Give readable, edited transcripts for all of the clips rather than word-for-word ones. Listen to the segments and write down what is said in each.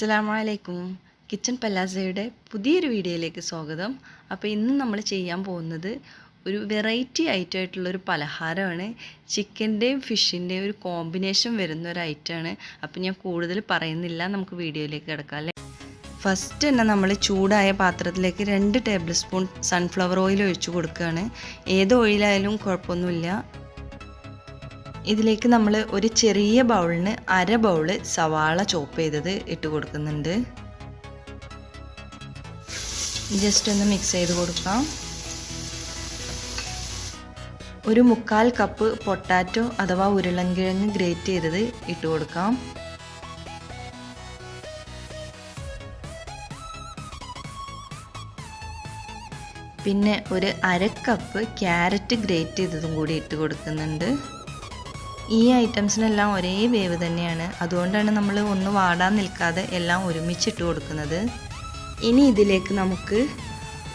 അസ്സലാമലൈക്കും. കിച്ചൺ പലാസയുടെ പുതിയൊരു വീഡിയോയിലേക്ക് സ്വാഗതം. അപ്പോൾ ഇന്ന് നമ്മൾ ചെയ്യാൻ പോകുന്നത് ഒരു വെറൈറ്റി ഐറ്റമായിട്ടുള്ളൊരു പലഹാരമാണ്. ചിക്കൻ്റെയും ഫിഷിൻ്റെയും ഒരു കോമ്പിനേഷൻ വരുന്ന ഒരു ഐറ്റമാണ്. അപ്പോൾ ഞാൻ കൂടുതൽ പറയുന്നില്ല, നമുക്ക് വീഡിയോയിലേക്ക് കിടക്കാം അല്ലേ. ഫസ്റ്റ് തന്നെ നമ്മൾ ചൂടായ പാത്രത്തിലേക്ക് 2 ടേബിൾ സ്പൂൺ സൺഫ്ലവർ ഓയിൽ ഒഴിച്ചു കൊടുക്കുകയാണ്. ഏത് ഓയിലായാലും കുഴപ്പമൊന്നുമില്ല. ഇതിലേക്ക് നമ്മൾ ഒരു ചെറിയ ബൗളിന് അര ബൗള് സവാള ചോപ്പ് ചെയ്തത് ഇട്ട് കൊടുക്കുന്നുണ്ട്. ജസ്റ്റ് ഒന്ന് മിക്സ് ചെയ്ത് കൊടുക്കാം. ഒരു 1/4 കപ്പ് പൊട്ടാറ്റോ അഥവാ ഉരുളൻകിഴങ്ങ് ഗ്രേറ്റ് ചെയ്തത് ഇട്ട് കൊടുക്കാം. പിന്നെ ഒരു അര കപ്പ് ക്യാരറ്റ് ഗ്രേറ്റ് ചെയ്തതും കൂടി ഇട്ട് കൊടുക്കുന്നുണ്ട്. ഈ ഐറ്റംസിനെല്ലാം ഒരേ വേവ് തന്നെയാണ്, അതുകൊണ്ടാണ് നമ്മൾ ഒന്ന് വാടാൻ നിൽക്കാതെ എല്ലാം ഒരുമിച്ചിട്ട് കൊടുക്കുന്നത്. ഇനി ഇതിലേക്ക് നമുക്ക്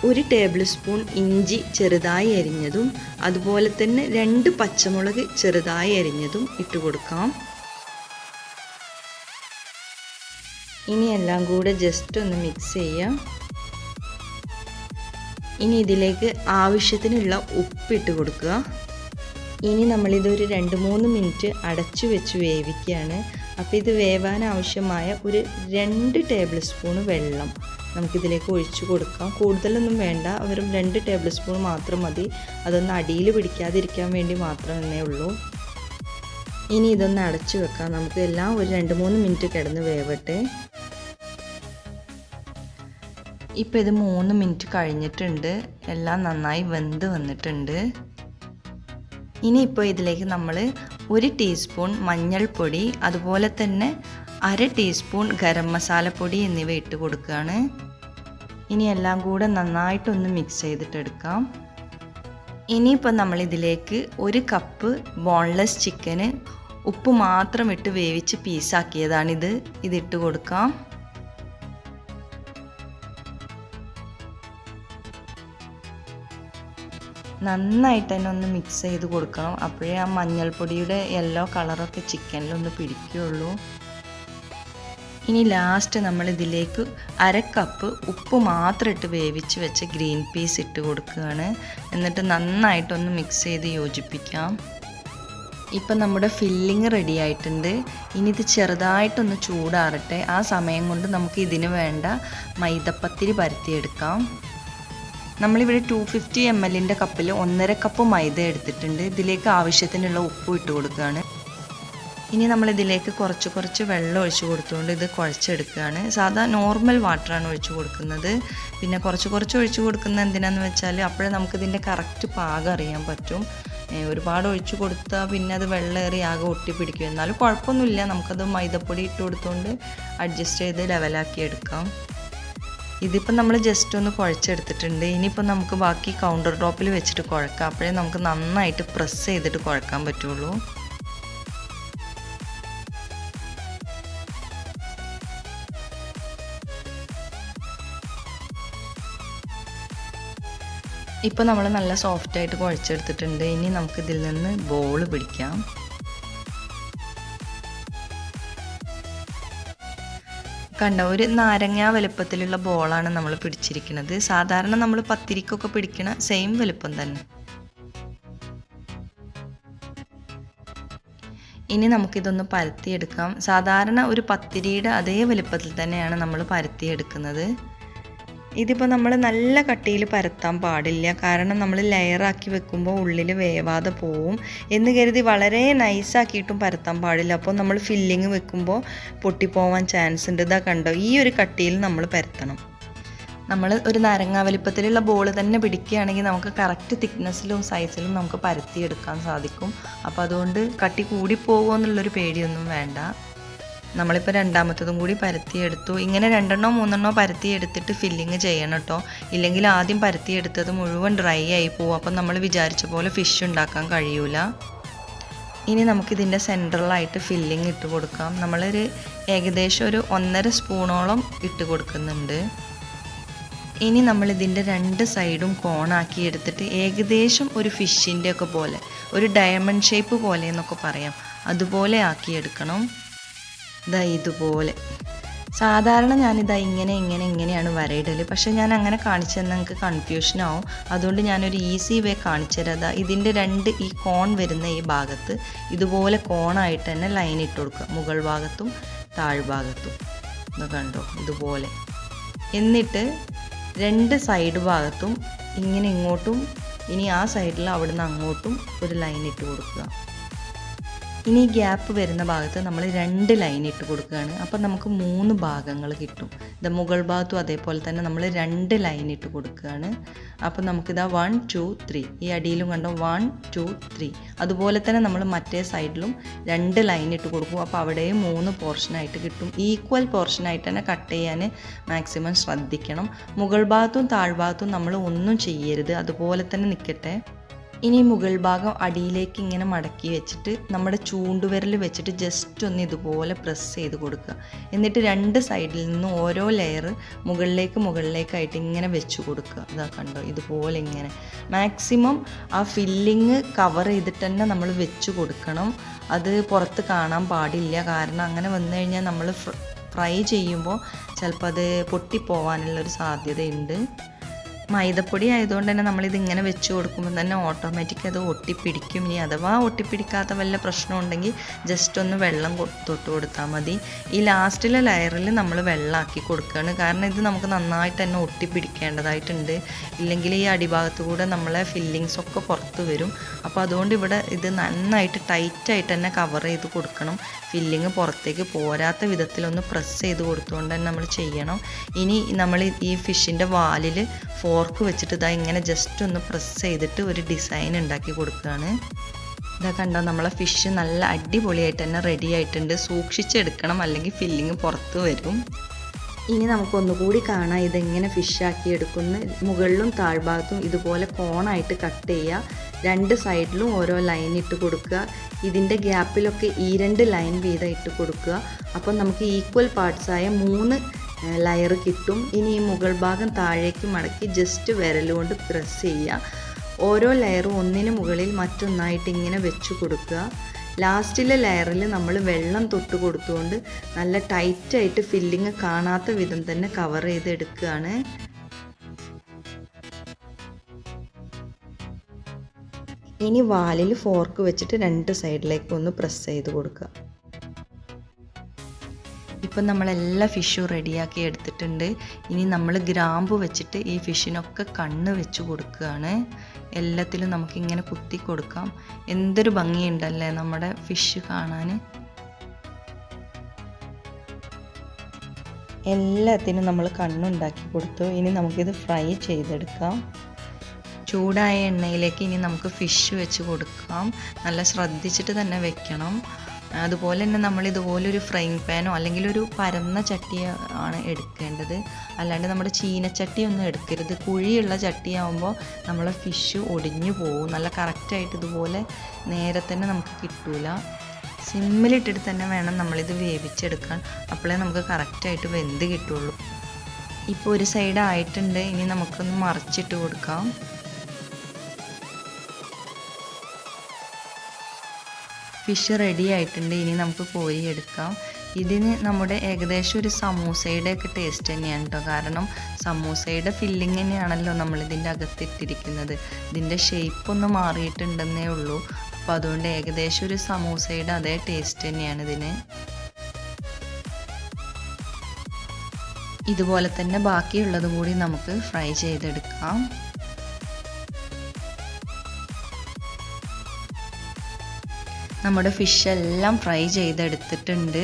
1 ടേബിൾ സ്പൂൺ ഇഞ്ചി ചെറുതായി അരിഞ്ഞതും അതുപോലെ തന്നെ 2 പച്ചമുളക് ചെറുതായി അരിഞ്ഞതും ഇട്ട് കൊടുക്കാം. ഇനി എല്ലാം കൂടെ ജസ്റ്റ് ഒന്ന് മിക്സ് ചെയ്യാം. ഇനി ഇതിലേക്ക് ആവശ്യത്തിനുള്ള ഉപ്പിട്ട് കൊടുക്കുക. ഇനി നമ്മളിതൊരു 2-3 മിനിറ്റ് അടച്ചു വെച്ച് വേവിക്കുകയാണ്. അപ്പോൾ ഇത് വേവാൻ ആവശ്യമായ ഒരു 2 ടേബിൾ സ്പൂൺ വെള്ളം നമുക്കിതിലേക്ക് ഒഴിച്ചു കൊടുക്കാം. കൂടുതലൊന്നും വേണ്ട, വെറും 2 ടേബിൾ സ്പൂൺ മാത്രം മതി. അതൊന്ന് അടിയിൽ പിടിക്കാതിരിക്കാൻ വേണ്ടി മാത്രമേ ഉള്ളൂ. ഇനി ഇതൊന്ന് അടച്ചു വെക്കാം. നമുക്ക് എല്ലാം ഒരു 2-3 മിനിറ്റ് കിടന്ന് വേവട്ടെ. ഇപ്പോൾ ഇത് 3 മിനിറ്റ് കഴിഞ്ഞിട്ടുണ്ട്. എല്ലാം നന്നായി വെന്ത് വന്നിട്ടുണ്ട്. ഇനിയിപ്പോൾ ഇതിലേക്ക് നമ്മൾ 1 ടീസ്പൂൺ മഞ്ഞൾപ്പൊടി അതുപോലെ തന്നെ അര ടീസ്പൂൺ ഗരം മസാലപ്പൊടി എന്നിവ ഇട്ട് കൊടുക്കുകയാണ്. ഇനി എല്ലാം കൂടെ നന്നായിട്ടൊന്ന് മിക്സ് ചെയ്തിട്ടെടുക്കാം. ഇനിയിപ്പോൾ നമ്മളിതിലേക്ക് 1 കപ്പ് ബോൺലെസ് ചിക്കന് ഉപ്പ് മാത്രം ഇട്ട് വേവിച്ച് പീസാക്കിയതാണിത്. ഇതിട്ട് കൊടുക്കാം. നന്നായിട്ട് തന്നെ ഒന്ന് മിക്സ് ചെയ്ത് കൊടുക്കണം. അപ്പോഴേ ആ മഞ്ഞൾപ്പൊടിയുടെ യെല്ലോ കളറൊക്കെ ചിക്കനിലൊന്ന് പിടിക്കുകയുള്ളൂ. ഇനി ലാസ്റ്റ് നമ്മൾ ഇതിലേക്ക് അര കപ്പ് ഉപ്പ് മാത്രം ഇട്ട് വേവിച്ച് വെച്ച ഗ്രീൻ പീസ് ഇട്ട് കൊടുക്കുകയാണ്. എന്നിട്ട് നന്നായിട്ടൊന്ന് മിക്സ് ചെയ്ത് യോജിപ്പിക്കാം. ഇപ്പം നമ്മുടെ ഫില്ലിങ് റെഡി ആയിട്ടുണ്ട്. ഇനി ഇത് ചെറുതായിട്ടൊന്ന് ചൂടാറട്ടെ. ആ സമയം കൊണ്ട് നമുക്ക് ഇതിന് വേണ്ട മൈദപ്പത്തിരി പരത്തിയെടുക്കാം. നമ്മളിവിടെ 250 ml കപ്പിൽ 1.5 കപ്പ് മൈദ എടുത്തിട്ടുണ്ട്. ഇതിലേക്ക് ആവശ്യത്തിനുള്ള ഉപ്പ് ഇട്ട് കൊടുക്കുകയാണ്. ഇനി നമ്മളിതിലേക്ക് കുറച്ച് വെള്ളം ഒഴിച്ച് കൊടുത്തുകൊണ്ട് ഇത് കുഴച്ചെടുക്കുകയാണ്. സാധാ നോർമൽ വാട്ടറാണ് ഒഴിച്ച് കൊടുക്കുന്നത്. പിന്നെ കുറച്ച് ഒഴിച്ച് കൊടുക്കുന്നത് എന്തിനാന്ന് വെച്ചാൽ അപ്പോഴേ നമുക്കിതിൻ്റെ കറക്റ്റ് പാകം അറിയാൻ പറ്റും. ഒരുപാട് ഒഴിച്ച് കൊടുത്താൽ പിന്നെ അത് വെള്ളമേറി ആകെ ഒട്ടിപ്പിടിക്കും. എന്നാലും കുഴപ്പമൊന്നുമില്ല, നമുക്കത് മൈദപ്പൊടി ഇട്ട് കൊടുത്തുകൊണ്ട് അഡ്ജസ്റ്റ് ചെയ്ത് ലെവലാക്കി എടുക്കാം. ഇതിപ്പോൾ നമ്മൾ ജസ്റ്റ് ഒന്ന് കുഴച്ചെടുത്തിട്ടുണ്ട്. ഇനിയിപ്പോൾ നമുക്ക് ബാക്കി കൗണ്ടർ ടോപ്പിൽ വെച്ചിട്ട് കുഴക്കാം. അപ്പോഴേ നമുക്ക് നന്നായിട്ട് പ്രസ് ചെയ്തിട്ട് കുഴക്കാൻ പറ്റുള്ളൂ. ഇപ്പോൾ നമ്മൾ നല്ല സോഫ്റ്റായിട്ട് കുഴച്ചെടുത്തിട്ടുണ്ട്. ഇനി നമുക്കിതിൽ നിന്ന് ബോൾ പിടിക്കാം. കണ്ട ഒരു നാരങ്ങ വലുപ്പത്തിലുള്ള ബോളാണ് നമ്മൾ പിടിച്ചിരിക്കുന്നത്. സാധാരണ നമ്മൾ പത്തിരിക്കൊക്കെ പിടിക്കണ സെയിം വലുപ്പം തന്നെ. ഇനി നമുക്കിതൊന്ന് പരത്തിയെടുക്കാം. സാധാരണ ഒരു പത്തിരിയുടെ അതേ വലുപ്പത്തിൽ തന്നെയാണ് നമ്മൾ പരത്തിയെടുക്കുന്നത്. ഇതിപ്പോൾ നമ്മൾ നല്ല കട്ടിയിൽ പരത്താൻ പാടില്ല, കാരണം നമ്മൾ ലെയറാക്കി വെക്കുമ്പോൾ ഉള്ളിൽ വേവാതെ പോവും എന്ന് കരുതി വളരെ നൈസാക്കിയിട്ടും പരത്താൻ പാടില്ല. അപ്പോൾ നമ്മൾ ഫില്ലിങ് വെക്കുമ്പോൾ പൊട്ടിപ്പോവാൻ ചാൻസ് ഉണ്ട്. ഇതാ കണ്ടോ, ഈ ഒരു കട്ടിയിൽ നമ്മൾ പരത്തണം. നമ്മൾ ഒരു നാരങ്ങ വലിപ്പത്തിലുള്ള ബോൾ തന്നെ പിടിക്കുകയാണെങ്കിൽ നമുക്ക് കറക്റ്റ് തിക്നെസ്സിലും സൈസിലും നമുക്ക് പരത്തിയെടുക്കാൻ സാധിക്കും. അപ്പോൾ അതുകൊണ്ട് കട്ടി കൂടിപ്പോകുമോ എന്നുള്ളൊരു പേടിയൊന്നും വേണ്ട. നമ്മളിപ്പോൾ രണ്ടാമത്തതും കൂടി പരത്തിയെടുത്തു. ഇങ്ങനെ 2-3 പരത്തിയെടുത്തിട്ട് ഫില്ലിങ് ചെയ്യണം കേട്ടോ. ഇല്ലെങ്കിൽ ആദ്യം പരത്തിയെടുത്തത് മുഴുവൻ ഡ്രൈ ആയി പോകും. അപ്പം നമ്മൾ വിചാരിച്ച പോലെ ഫിഷ് ഉണ്ടാക്കാൻ കഴിയൂല. ഇനി നമുക്കിതിൻ്റെ സെൻട്രലായിട്ട് ഫില്ലിങ് ഇട്ട് കൊടുക്കാം. നമ്മളൊരു ഏകദേശം ഒരു 1.5 സ്പൂണോളം ഇട്ട് കൊടുക്കുന്നുണ്ട്. ഇനി നമ്മളിതിൻ്റെ 2 സൈഡും കോണാക്കി എടുത്തിട്ട് ഏകദേശം ഒരു ഫിഷിൻ്റെ ഒക്കെ പോലെ, ഒരു ഡയമണ്ട് ഷേപ്പ് പോലെ എന്നൊക്കെ പറയാം, അതുപോലെ ആക്കിയെടുക്കണം. ഇതുപോലെ സാധാരണ ഞാനിതാ ഇങ്ങനെയാണ് വരയിടൽ. പക്ഷേ ഞാൻ അങ്ങനെ കാണിച്ചു തന്നാൽ നിങ്ങൾക്ക് കൺഫ്യൂഷനാവും. അതുകൊണ്ട് ഞാനൊരു ഈസി വേ കാണിച്ചു തരാം. ഇതിൻ്റെ ഈ കോൺ വരുന്ന ഈ ഭാഗത്ത് ഇതുപോലെ കോണായിട്ട് തന്നെ ലൈൻ ഇട്ട് കൊടുക്കുക, മുകൾ ഭാഗത്തും താഴ്ഭാഗത്തും. ഇത് കണ്ടോ, ഇതുപോലെ. എന്നിട്ട് 2 സൈഡ് ഭാഗത്തും ഇങ്ങനെ ഇങ്ങോട്ടും, ഇനി ആ സൈഡിൽ അവിടുന്ന് അങ്ങോട്ടും ഒരു ലൈൻ ഇട്ട് കൊടുക്കുക. ഇനി ഗ്യാപ്പ് വരുന്ന ഭാഗത്ത് നമ്മൾ 2 ലൈൻ ഇട്ട് കൊടുക്കുകയാണ്. അപ്പോൾ നമുക്ക് 3 ഭാഗങ്ങൾ കിട്ടും. ഇത് മുകൾ ഭാഗത്തും അതേപോലെ തന്നെ നമ്മൾ 2 ലൈൻ ഇട്ട് കൊടുക്കുകയാണ്. അപ്പോൾ നമുക്കിതാ 1 2 3, ഈ അടിയിലും കണ്ടോ 1 2 3. അതുപോലെ തന്നെ നമ്മൾ മറ്റേ സൈഡിലും 2 ലൈൻ ഇട്ട് കൊടുക്കും. അപ്പോൾ അവിടെയും 3 പോർഷനായിട്ട് കിട്ടും. ഈക്വൽ പോർഷനായിട്ട് തന്നെ കട്ട് ചെയ്യാൻ മാക്സിമം ശ്രദ്ധിക്കണം. മുകൾ ഭാഗത്തും താഴ്ഭാഗത്തും നമ്മൾ ഒന്നും ചെയ്യരുത്, അതുപോലെ തന്നെ നിൽക്കട്ടെ. ഇനി മുകൾ ഭാഗം അടിയിലേക്ക് ഇങ്ങനെ മടക്കി വെച്ചിട്ട് നമ്മുടെ ചൂണ്ടുവിരൽ വെച്ചിട്ട് ജസ്റ്റ് ഒന്ന് ഇതുപോലെ പ്രസ് ചെയ്ത് കൊടുക്കുക. എന്നിട്ട് 2 സൈഡിൽ നിന്നും ഓരോ ലെയർ മുകളിലേക്കായിട്ട് ഇങ്ങനെ വെച്ച് കൊടുക്കുക. ഇതാ കണ്ടോ, ഇതുപോലെ ഇങ്ങനെ മാക്സിമം ആ ഫില്ലിങ് കവർ ചെയ്തിട്ട് തന്നെ നമ്മൾ വെച്ച് കൊടുക്കണം. അത് പുറത്ത് കാണാൻ പാടില്ല. കാരണം അങ്ങനെ വന്നു കഴിഞ്ഞാൽ നമ്മൾ ഫ്രൈ ചെയ്യുമ്പോൾ ചിലപ്പോൾ അത് പൊട്ടിപ്പോവാനുള്ളൊരു സാധ്യതയുണ്ട്. മൈദപ്പൊടി ആയതുകൊണ്ട് തന്നെ നമ്മളിതിങ്ങനെ വെച്ച് കൊടുക്കുമ്പോൾ തന്നെ ഓട്ടോമാറ്റിക് അത് ഒട്ടിപ്പിടിക്കും. ഇനി അഥവാ ഒട്ടിപ്പിടിക്കാത്ത വല്ല പ്രശ്നം ഉണ്ടെങ്കിൽ ജസ്റ്റ് ഒന്ന് വെള്ളം തൊട്ട് കൊടുത്താൽ മതി. ഈ ലാസ്റ്റിലെ ലെയറിൽ നമ്മൾ വെള്ളമാക്കി കൊടുക്കുകയാണ്. കാരണം ഇത് നമുക്ക് നന്നായിട്ട് തന്നെ ഒട്ടിപ്പിടിക്കേണ്ടതായിട്ടുണ്ട്. ഇല്ലെങ്കിൽ ഈ അടിഭാഗത്ത് കൂടെ നമ്മളെ ഫില്ലിങ്സ് ഒക്കെ പുറത്ത് വരും. അപ്പോൾ അതുകൊണ്ട് ഇവിടെ ഇത് നന്നായിട്ട് ടൈറ്റായിട്ട് തന്നെ കവർ ചെയ്ത് കൊടുക്കണം. ഫില്ലിങ് പുറത്തേക്ക് പോരാത്ത വിധത്തിലൊന്ന് പ്രസ് ചെയ്ത് കൊടുത്തുകൊണ്ട് തന്നെ നമ്മൾ ചെയ്യണം. ഇനി നമ്മൾ ഈ ഫിഷിൻ്റെ വാലിൽ ഫോർക്ക് വെച്ചിട്ട് ഇതാ ഇങ്ങനെ ജസ്റ്റ് ഒന്ന് പ്രസ് ചെയ്തിട്ട് ഒരു ഡിസൈൻ ഉണ്ടാക്കി കൊടുക്കുകയാണ്. ഇതാ കണ്ടോ, നമ്മളെ ഫിഷ് നല്ല അടിപൊളിയായിട്ട് തന്നെ റെഡി ആയിട്ടുണ്ട്. സൂക്ഷിച്ചെടുക്കണം, അല്ലെങ്കിൽ ഫില്ലിങ് പുറത്ത് വരും. ഇനി നമുക്കൊന്നുകൂടി കാണാം ഇതെങ്ങനെ ഫിഷാക്കി എടുക്കുന്നു. മുകളിലും താഴ്ഭാഗത്തും ഇതുപോലെ കോണായിട്ട് കട്ട് ചെയ്യുക. 2 സൈഡിലും ഓരോ ലൈൻ ഇട്ട് കൊടുക്കുക. ഇതിൻ്റെ ഗ്യാപ്പിലൊക്കെ ഈ 2 ലൈൻ വീതം ഇട്ട് കൊടുക്കുക. അപ്പോൾ നമുക്ക് ഈക്വൽ പാർട്സായ 3 ലെയർ കിട്ടും. ഇനി ഈ മുകൾ ഭാഗം താഴേക്ക് മടക്കി ജസ്റ്റ് വിരലുകൊണ്ട് പ്രസ് ചെയ്യുക. ഓരോ ലെയറും ഒന്നിന് മുകളിൽ മറ്റൊന്നായിട്ട് ഇങ്ങനെ വെച്ച് കൊടുക്കുക. ലാസ്റ്റിലെ ലെയറിൽ നമ്മൾ വെള്ളം തൊട്ട് കൊടുത്തുകൊണ്ട് നല്ല ടൈറ്റായിട്ട് ഫില്ലിങ് കാണാത്ത വിധം തന്നെ കവർ ചെയ്ത് എടുക്കുകയാണ്. ഇനി വാലിൽ ഫോർക്ക് വെച്ചിട്ട് 2 സൈഡിലേക്ക് ഒന്ന് പ്രസ് ചെയ്ത് കൊടുക്കുക. ഇപ്പം നമ്മളെല്ലാ ഫിഷും റെഡിയാക്കി എടുത്തിട്ടുണ്ട്. ഇനി നമ്മൾ ഗ്രാമ്പു വെച്ചിട്ട് ഈ ഫിഷിനൊക്കെ കണ്ണ് വെച്ച് കൊടുക്കുകയാണ്. എല്ലാത്തിലും നമുക്കിങ്ങനെ കുത്തി കൊടുക്കാം. എന്തൊരു ഭംഗിയുണ്ടല്ലേ നമ്മുടെ ഫിഷ് കാണാൻ. എല്ലാത്തിനും നമ്മൾ കണ്ണുണ്ടാക്കി കൊടുത്തു. ഇനി നമുക്കിത് ഫ്രൈ ചെയ്തെടുക്കാം. ചൂടായ എണ്ണയിലേക്ക് ഇനി നമുക്ക് ഫിഷ് വെച്ച് കൊടുക്കാം. നല്ല ശ്രദ്ധിച്ചിട്ട് തന്നെ വെക്കണം. അതുപോലെ തന്നെ നമ്മൾ ഇതുപോലൊരു ഫ്രൈങ് പാനോ അല്ലെങ്കിൽ ഒരു പരന്ന ചട്ടിയോ ആണ് എടുക്കേണ്ടത്. അല്ലാണ്ട് നമ്മുടെ ചീനച്ചട്ടി ഒന്നും എടുക്കരുത്. കുഴിയുള്ള ചട്ടിയാവുമ്പോൾ നമ്മളെ ഫിഷ് ഒടിഞ്ഞു പോകും. നല്ല കറക്റ്റായിട്ട് ഇതുപോലെ നേരെ തന്നെ നമുക്ക് കിട്ടൂല. സിമ്മിലിട്ടിട്ട് തന്നെ വേണം നമ്മളിത് വേവിച്ചെടുക്കാൻ. അപ്പോഴേ നമുക്ക് കറക്റ്റായിട്ട് വെന്ത് കിട്ടുള്ളൂ. ഇപ്പോൾ ഒരു സൈഡ് ആയിട്ടുണ്ട്. ഇനി നമുക്കൊന്ന് മറിച്ചിട്ട് കൊടുക്കാം. ഫിഷ് റെഡി ആയിട്ടുണ്ട്. ഇനി നമുക്ക് കോരി എടുക്കാം. ഇതിന് നമ്മുടെ ഏകദേശം ഒരു സമൂസയുടെയൊക്കെ ടേസ്റ്റ് തന്നെയാണ് കേട്ടോ. കാരണം സമൂസയുടെ ഫില്ലിങ് തന്നെയാണല്ലോ നമ്മളിതിൻ്റെ അകത്തിട്ടിരിക്കുന്നത്. ഇതിൻ്റെ ഷേപ്പ് ഒന്ന് മാറിയിട്ടുണ്ടെന്നേ ഉള്ളൂ. അപ്പോൾ അതുകൊണ്ട് ഏകദേശം ഒരു സമൂസയുടെ അതേ ടേസ്റ്റ് തന്നെയാണ് ഇതിന്. ഇതുപോലെ തന്നെ ബാക്കിയുള്ളത് കൂടി നമുക്ക് ഫ്രൈ ചെയ്തെടുക്കാം. നമ്മുടെ ഫിഷ് എല്ലാം ഫ്രൈ ചെയ്തെടുത്തിട്ടുണ്ട്.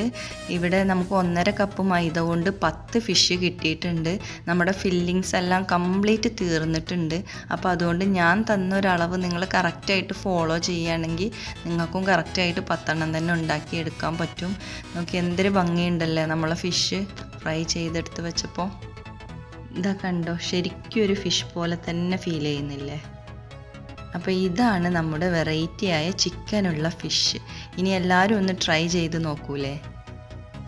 ഇവിടെ നമുക്ക് 1.5 കപ്പ് മൈദ കൊണ്ട് 10 ഫിഷ് കിട്ടിയിട്ടുണ്ട്. നമ്മുടെ ഫില്ലിങ്സ് എല്ലാം കംപ്ലീറ്റ് തീർന്നിട്ടുണ്ട്. അപ്പോൾ അതുകൊണ്ട് ഞാൻ തന്നൊരളവ് നിങ്ങൾ കറക്റ്റായിട്ട് ഫോളോ ചെയ്യുകയാണെങ്കിൽ നിങ്ങൾക്കും കറക്റ്റായിട്ട് 10 എണ്ണം തന്നെ ഉണ്ടാക്കിയെടുക്കാൻ പറ്റും. നമുക്ക് എന്തൊരു ഭംഗിയുണ്ടല്ലേ നമ്മളെ ഫിഷ് ഫ്രൈ ചെയ്തെടുത്ത് വെച്ചപ്പോൾ. ഇതാ കണ്ടോ, ശരിക്കും ഒരു ഫിഷ് പോലെ തന്നെ ഫീൽ ചെയ്യുന്നില്ലേ? അപ്പോൾ ഇതാണ് നമ്മുടെ വെറൈറ്റിയായ ചിക്കനുള്ള ഫിഷ്. ഇനി എല്ലാവരും ഒന്ന് ട്രൈ ചെയ്ത് നോക്കൂലേ?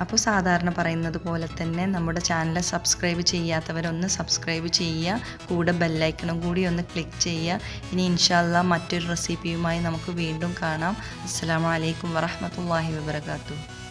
അപ്പോൾ സാധാരണ പറയുന്നത് പോലെ തന്നെ നമ്മുടെ ചാനൽ സബ്സ്ക്രൈബ് ചെയ്യാത്തവരൊന്ന് സബ്സ്ക്രൈബ് ചെയ്യുക. കൂടെ ബെല്ലൈക്കണും കൂടി ഒന്ന് ക്ലിക്ക് ചെയ്യുക. ഇനി ഇൻഷാ അല്ലാഹ് മറ്റൊരു റെസിപ്പിയുമായി നമുക്ക് വീണ്ടും കാണാം. അസ്സലാമു അലൈക്കും വറഹ്മത്തുള്ളാഹി വബറകാതുഹു.